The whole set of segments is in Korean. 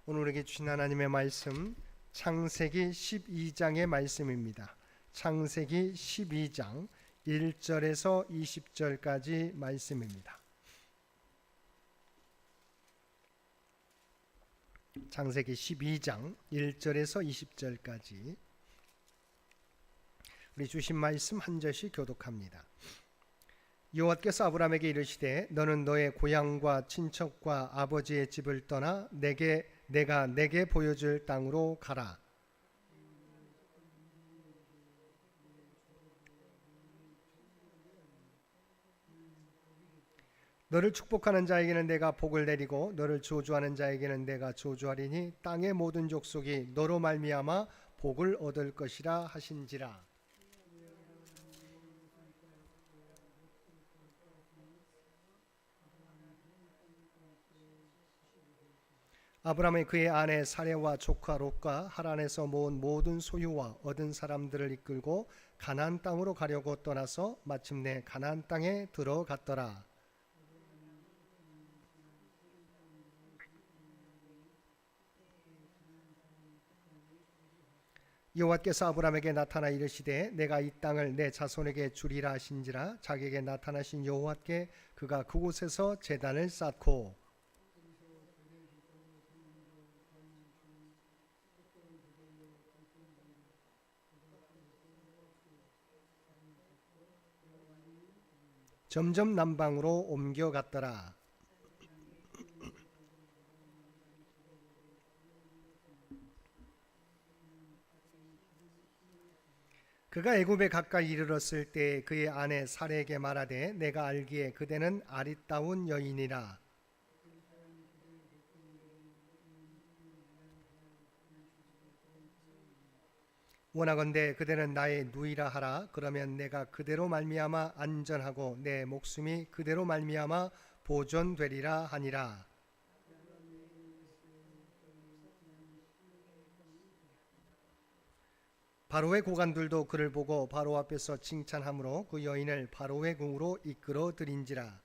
오늘 우리에게 주신 하나님의 말씀 창세기 12장의 말씀입니다. 창세기 12장 1절에서 20절까지 말씀입니다. 창세기 12장 1절에서 20절까지 우리 주신 말씀 한 절씩 교독합니다. 여호와께서 아브라함에게 이르시되 너는 너의 고향과 친척과 아버지의 집을 떠나 내가 내게 보여줄 땅으로 가라. 너를 축복하는 자에게는 내가 복을 내리고 너를 저주하는 자에게는 내가 저주하리니 땅의 모든 족속이 너로 말미암아 복을 얻을 것이라 하신지라. 아브라함이 그의 아내 사레와 조카 롯과 하란에서 모은 모든 소유와 얻은 사람들을 이끌고 가나안 땅으로 가려고 떠나서 마침내 가나안 땅에 들어갔더라. 여호와께서 아브라함에게 나타나 이르시되 내가 이 땅을 내 자손에게 주리라 하신지라. 자기에게 나타나신 여호와께 그가 그곳에서 제단을 쌓고 점점 남방으로 옮겨갔더라. 그가 애굽에 가까이 이르렀을 때 그의 아내 사레에게 말하되 내가 알기에 그대는 아리따운 여인이라. 원하건대 그대는 나의 누이라 하라. 그러면 내가 그대로 말미암아 안전하고 내 목숨이 그대로 말미암아 보존되리라 하니라. 바로의 고관들도 그를 보고 바로 앞에서 칭찬하므로 그 여인을 바로의 궁으로 이끌어 들인지라.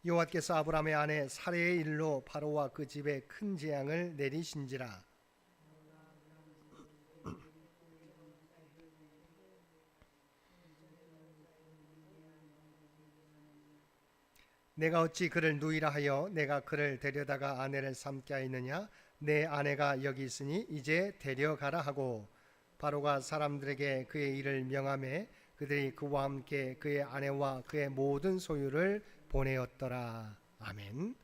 여호와께서 아브라함의 아내 사레의 일로 바로와 그 집에 큰 재앙을 내리신지라. 내가 어찌 그를 누이라 하여 내가 그를 데려다가 아내를 삼게 하였느냐. 내 아내가 여기 있으니 이제 데려가라 하고 바로가 사람들에게 그의 일을 명하매 그들이 그와 함께 그의 아내와 그의 모든 소유를 보내었더라. 아멘.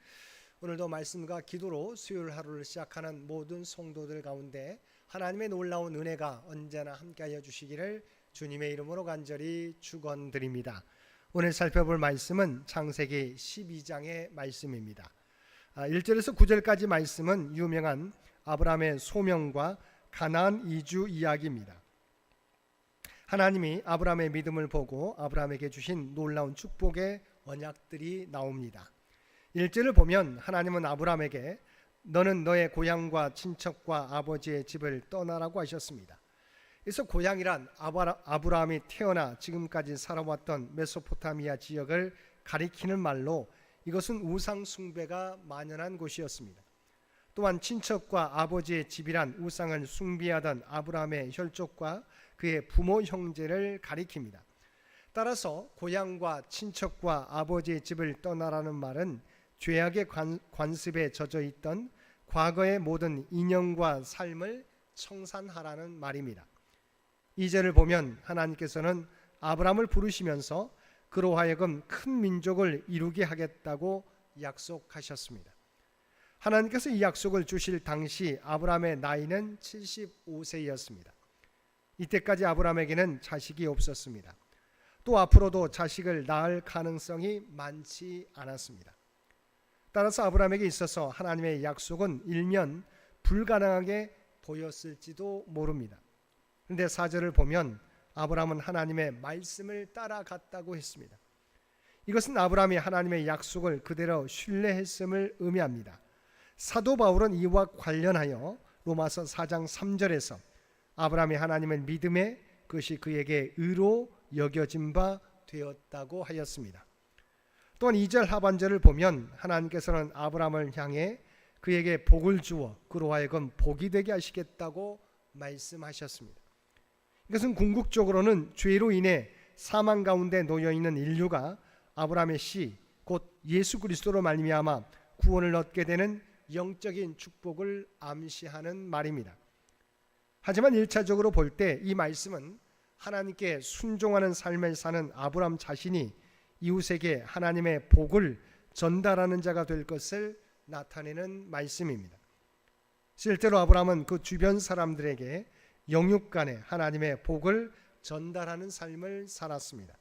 오늘도 말씀과 기도로 수요일 하루를 시작하는 모든 성도들 가운데 하나님의 놀라운 은혜가 언제나 함께하여 주시기를 주님의 이름으로 간절히 축원드립니다. 오늘 살펴볼 말씀은 창세기 12장의 말씀입니다. 1절에서 9절까지 말씀은 유명한 아브라함의 소명과 가나안 이주 이야기입니다. 하나님이 아브라함의 믿음을 보고 아브라함에게 주신 놀라운 축복의 언약들이 나옵니다. 1절을 보면 하나님은 아브라함에게 너는 너의 고향과 친척과 아버지의 집을 떠나라고 하셨습니다. 그래서 고향이란 아브라함이 태어나 지금까지 살아왔던 메소포타미아 지역을 가리키는 말로 이것은 우상 숭배가 만연한 곳이었습니다. 또한 친척과 아버지의 집이란 우상을 숭배하던 아브라함의 혈족과 그의 부모 형제를 가리킵니다. 따라서 고향과 친척과 아버지의 집을 떠나라는 말은 죄악의 관습에 젖어 있던 과거의 모든 인연과 삶을 청산하라는 말입니다. 2절을 보면 하나님께서는 아브라함을 부르시면서 그로 하여금 큰 민족을 이루게 하겠다고 약속하셨습니다. 하나님께서 이 약속을 주실 당시 아브라함의 나이는 75세였습니다. 이때까지 아브라함에게는 자식이 없었습니다. 또 앞으로도 자식을 낳을 가능성이 많지 않았습니다. 따라서 아브라함에게 있어서 하나님의 약속은 일면 불가능하게 보였을지도 모릅니다. 그런데 4절을 보면 아브라함은 하나님의 말씀을 따라갔다고 했습니다. 이것은 아브라함이 하나님의 약속을 그대로 신뢰했음을 의미합니다. 사도 바울은 이와 관련하여 로마서 4장 3절에서 아브라함이 하나님을 믿음에 그것이 그에게 의로 여겨진 바 되었다고 하였습니다. 또한 2절 하반절을 보면 하나님께서는 아브라함을 향해 그에게 복을 주어 그로 하여금 복이 되게 하시겠다고 말씀하셨습니다. 이것은 궁극적으로는 죄로 인해 사망 가운데 놓여 있는 인류가 아브라함의 씨 곧 예수 그리스도로 말미암아 구원을 얻게 되는 영적인 축복을 암시하는 말입니다. 하지만 1차적으로 볼 때 이 말씀은 하나님께 순종하는 삶을 사는 아브라함 자신이 이웃에게 하나님의 복을 전달하는 자가 될 것을 나타내는 말씀입니다. 실제로 아브라함은 그 주변 사람들에게 영육간에 하나님의 복을 전달하는 삶을 살았습니다.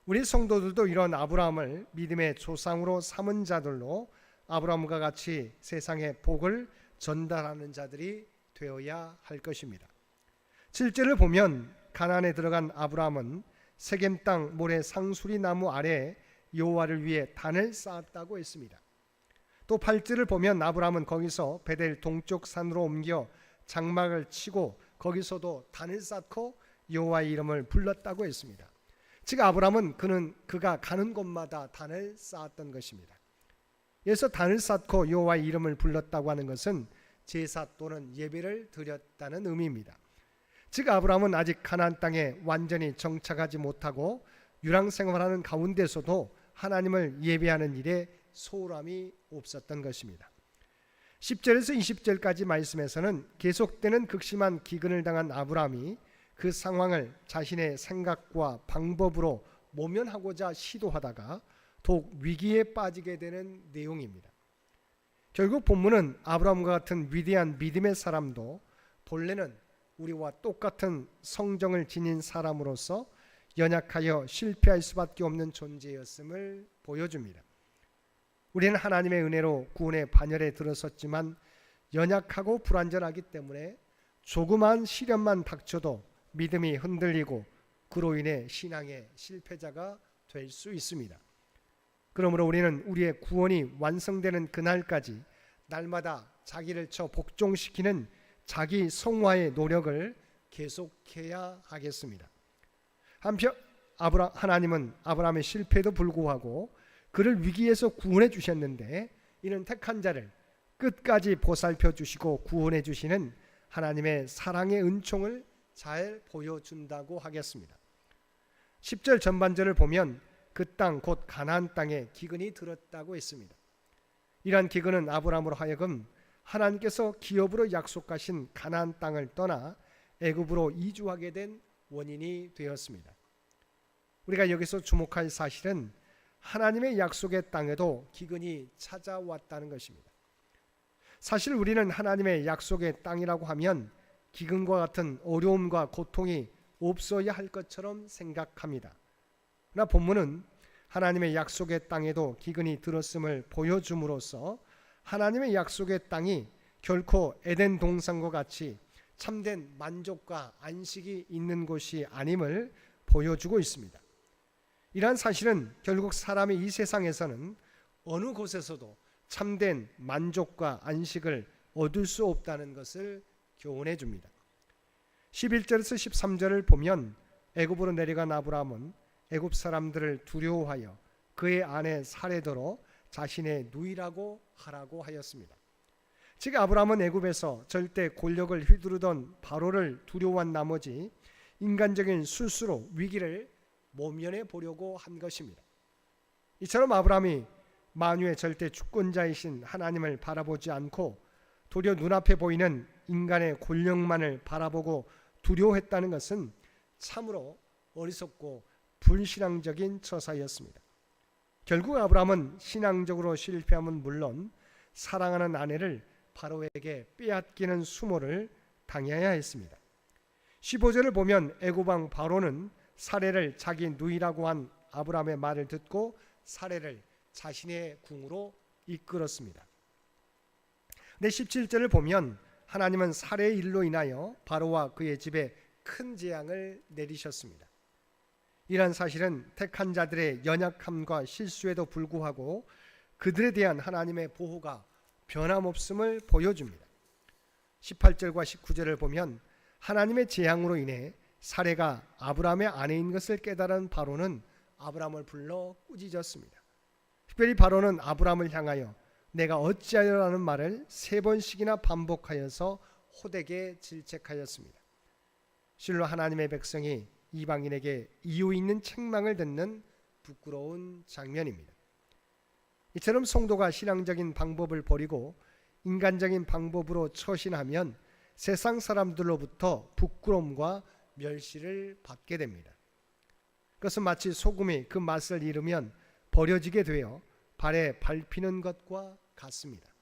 우리 성도들도 이런 아브라함을 믿음의 조상으로 삼은 자들로 아브라함과 같이 세상에 복을 전달하는 자들이 되어야 할 것입니다. 7절을 보면 가나안에 들어간 아브라함은 세겜 땅 모래 상수리 나무 아래 여호와를 위해 단을 쌓았다고 했습니다. 또 8절을 보면 아브라함은 거기서 베델 동쪽 산으로 옮겨 장막을 치고 거기서도 단을 쌓고 여호와의 이름을 불렀다고 했습니다. 즉 아브라함은 그가 가는 곳마다 단을 쌓았던 것입니다. 여기서 단을 쌓고 여호와의 이름을 불렀다고 하는 것은 제사 또는 예배를 드렸다는 의미입니다. 즉 아브라함은 아직 가나안 땅에 완전히 정착하지 못하고 유랑생활하는 가운데서도 하나님을 예배하는 일에 소홀함이 없었던 것입니다. 10절에서 20절까지 말씀에서는 계속되는 극심한 기근을 당한 아브라함이 그 상황을 자신의 생각과 방법으로 모면하고자 시도하다가 더욱 위기에 빠지게 되는 내용입니다. 결국 본문은 아브라함과 같은 위대한 믿음의 사람도 본래는 우리와 똑같은 성정을 지닌 사람으로서 연약하여 실패할 수밖에 없는 존재였음을 보여줍니다. 우리는 하나님의 은혜로 구원의 반열에 들어섰지만 연약하고 불완전하기 때문에 조그만 시련만 닥쳐도 믿음이 흔들리고 그로 인해 신앙의 실패자가 될 수 있습니다. 그러므로 우리는 우리의 구원이 완성되는 그날까지 날마다 자기를 복종시키는 자기 성화의 노력을 계속해야 하겠습니다. 한편 하나님은 아브라함의 실패에도 불구하고 그를 위기에서 구원해 주셨는데 이는 택한 자를 끝까지 보살펴 주시고 구원해 주시는 하나님의 사랑의 은총을 잘 보여준다고 하겠습니다. 10절 전반절을 보면 그 땅 곧 가나안 땅에 기근이 들었다고 했습니다. 이러한 기근은 아브라함으로 하여금 하나님께서 기업으로 약속하신 가나안 땅을 떠나 애굽으로 이주하게 된 원인이 되었습니다. 우리가 여기서 주목할 사실은 하나님의 약속의 땅에도 기근이 찾아왔다는 것입니다. 사실 우리는 하나님의 약속의 땅이라고 하면 기근과 같은 어려움과 고통이 없어야 할 것처럼 생각합니다. 그러나 본문은 하나님의 약속의 땅에도 기근이 들었음을 보여줌으로써 하나님의 약속의 땅이 결코 에덴 동산과 같이 참된 만족과 안식이 있는 곳이 아님을 보여주고 있습니다. 이러한 사실은 결국 사람이 이 세상에서는 어느 곳에서도 참된 만족과 안식을 얻을 수 없다는 것을 교훈해 줍니다. 11절에서 13절을 보면 애굽으로 내려간 아브라함은 애굽 사람들을 두려워하여 그의 아내 사레더러 자신의 누이라고 하라고 하였습니다. 즉 아브라함은 애굽에서 절대 권력을 휘두르던 바로를 두려워한 나머지 인간적인 술수로 위기를 모면해 보려고 한 것입니다. 이처럼 아브라함이 만유의 절대 주권자이신 하나님을 바라보지 않고 도리어 눈앞에 보이는 인간의 권력만을 바라보고 두려워했다는 것은 참으로 어리석고 불신앙적인 처사였습니다. 결국 아브라함은 신앙적으로 실패함은 물론 사랑하는 아내를 바로에게 빼앗기는 수모를 당해야 했습니다. 15절을 보면 애굽 왕 바로는 사레를 자기 누이라고 한 아브라함의 말을 듣고 사레를 자신의 궁으로 이끌었습니다. 근데 17절을 보면 하나님은 사레의 일로 인하여 바로와 그의 집에 큰 재앙을 내리셨습니다. 이러한 사실은 택한 자들의 연약함과 실수에도 불구하고 그들에 대한 하나님의 보호가 변함없음을 보여줍니다. 18절과 19절을 보면 하나님의 재앙으로 인해 사레가 아브라함의 아내인 것을 깨달은 바로는 아브라함을 불러 꾸짖었습니다. 특별히 바로는 아브라함을 향하여 내가 어찌하여라는 말을 3번씩이나 반복하여서 호되게 질책하였습니다. 실로 하나님의 백성이 이방인에게 이유 있는 책망을 듣는 부끄러운 장면입니다. 이처럼 성도가 신앙적인 방법을 버리고 인간적인 방법으로 처신하면 세상 사람들로부터 부끄러움과 멸시를 받게 됩니다. 그것은 마치 소금이 그 맛을 잃으면 버려지게 되어 발에 밟히는 것과 같습니다.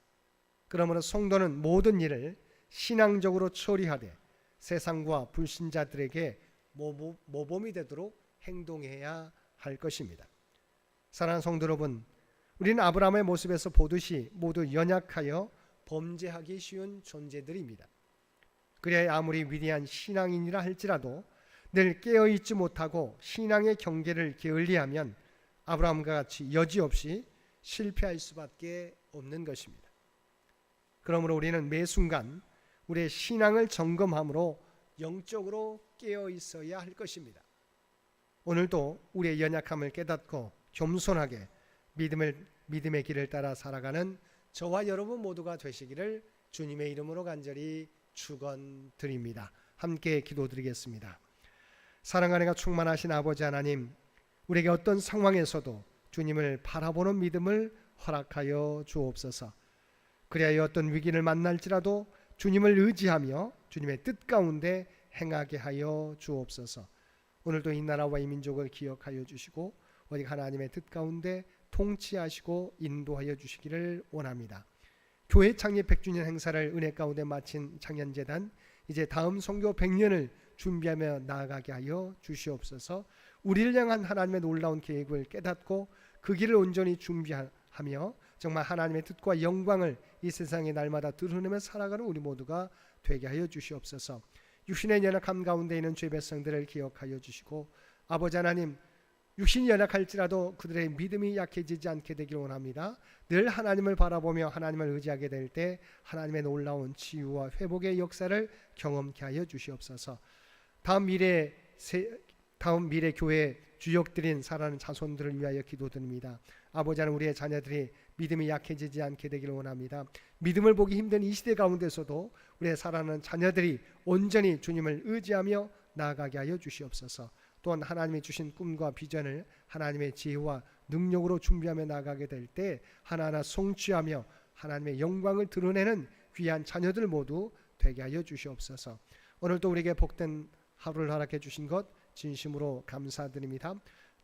그러므로 성도는 모든 일을 신앙적으로 처리하되 세상과 불신자들에게 모범이 되도록 행동해야 할 것입니다. 사랑하는 성도 여러분, 우리는 아브라함의 모습에서 보듯이 모두 연약하여 범죄하기 쉬운 존재들입니다. 그래야 아무리 위대한 신앙인이라 할지라도 늘 깨어있지 못하고 신앙의 경계를 게을리하면 아브라함과 같이 여지없이 실패할 수밖에 없는 것입니다. 그러므로 우리는 매 순간 우리의 신앙을 점검함으로 영적으로 깨어있어야 할 것입니다. 오늘도 우리의 연약함을 깨닫고 겸손하게 믿음의 길을 따라 살아가는 저와 여러분 모두가 되시기를 주님의 이름으로 간절히 축원드립니다. 함께 기도드리겠습니다. 사랑 안에가 충만하신 아버지 하나님, 우리에게 어떤 상황에서도 주님을 바라보는 믿음을 허락하여 주옵소서. 그리하여 어떤 위기를 만날지라도 주님을 의지하며 주님의 뜻 가운데 행하게 하여 주옵소서. 오늘도 이 나라와 이 민족을 기억하여 주시고 오직 하나님의 뜻 가운데 통치하시고 인도하여 주시기를 원합니다. 교회 창립 100주년 행사를 은혜 가운데 마친 창현재단, 이제 다음 선교 100년을 준비하며 나아가게 하여 주시옵소서. 우리를 향한 하나님의 놀라운 계획을 깨닫고 그 길을 온전히 준비하며 정말 하나님의 뜻과 영광을 이 세상에 날마다 드러내며 살아가는 우리 모두가 되게 하여 주시옵소서. 육신의 연약함 가운데 있는 죄 백성들을 기억하여 주시고 아버지 하나님, 육신이 연약할지라도 그들의 믿음이 약해지지 않게 되기를 원합니다. 늘 하나님을 바라보며 하나님을 의지하게 될 때 하나님의 놀라운 치유와 회복의 역사를 경험케 하여 주시옵소서. 다음 미래 교회 주역들인 사랑하는 자손들을 위하여 기도드립니다. 아버지 하나님, 우리의 자녀들이 믿음이 약해지지 않게 되기를 원합니다. 믿음을 보기 힘든 이 시대 가운데서도 우리의 사랑하는 자녀들이 온전히 주님을 의지하며 나아가게 하여 주시옵소서. 또한 하나님이 주신 꿈과 비전을 하나님의 지혜와 능력으로 준비하며 나아가게 될 때 하나하나 성취하며 하나님의 영광을 드러내는 귀한 자녀들 모두 되게 하여 주시옵소서. 오늘도 우리에게 복된 하루를 허락해 주신 것 진심으로 감사드립니다.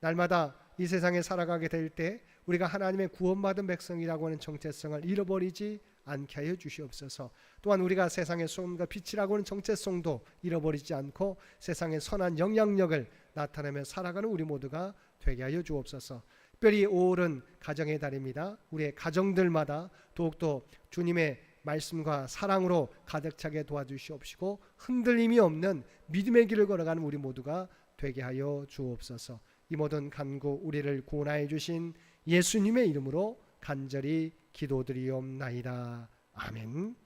날마다 이 세상에 살아가게 될 때 우리가 하나님의 구원받은 백성이라고 하는 정체성을 잃어버리지 않게 하여 주시옵소서. 또한 우리가 세상의 소금과 빛이라고 하는 정체성도 잃어버리지 않고 세상의 선한 영향력을 나타내며 살아가는 우리 모두가 되게 하여 주옵소서. 특별히 5월은 가정의 달입니다. 우리의 가정들마다 더욱더 주님의 말씀과 사랑으로 가득 차게 도와주시옵시고 흔들림이 없는 믿음의 길을 걸어가는 우리 모두가 되게 하여 주옵소서. 이 모든 간구 우리를 구원하여 주신 예수님의 이름으로 간절히 기도드리옵나이다. 아멘.